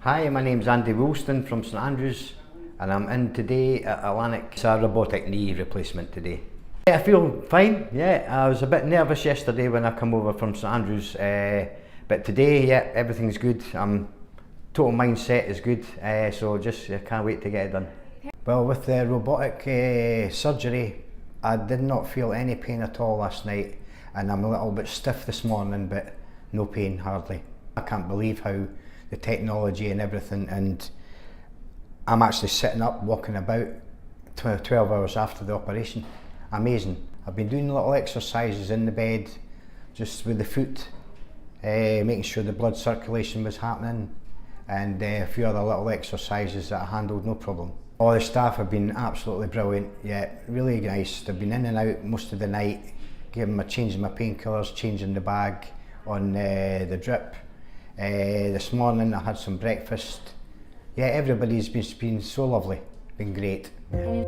Hi, my name's Andy Woolston from St Andrews and I'm in today at Elanic. It's a robotic knee replacement today. Yeah, I feel fine, yeah. I was a bit nervous yesterday when I come over from St Andrews, but today, yeah, everything's good. Total mindset is good, so just can't wait to get it done. Well, with the robotic surgery, I did not feel any pain at all last night, and I'm a little bit stiff this morning, but no pain hardly. I can't believe how the technology and everything, and I'm actually sitting up, walking about 12 hours after the operation. Amazing. I've been doing little exercises in the bed, just with the foot, making sure the blood circulation was happening, and a few other little exercises that I handled no problem. All the staff have been absolutely brilliant, yeah, really nice. They've been in and out most of the night, changing my painkillers, changing the bag on the drip. This morning I had some breakfast. Yeah, everybody's been so lovely, been great. Yeah.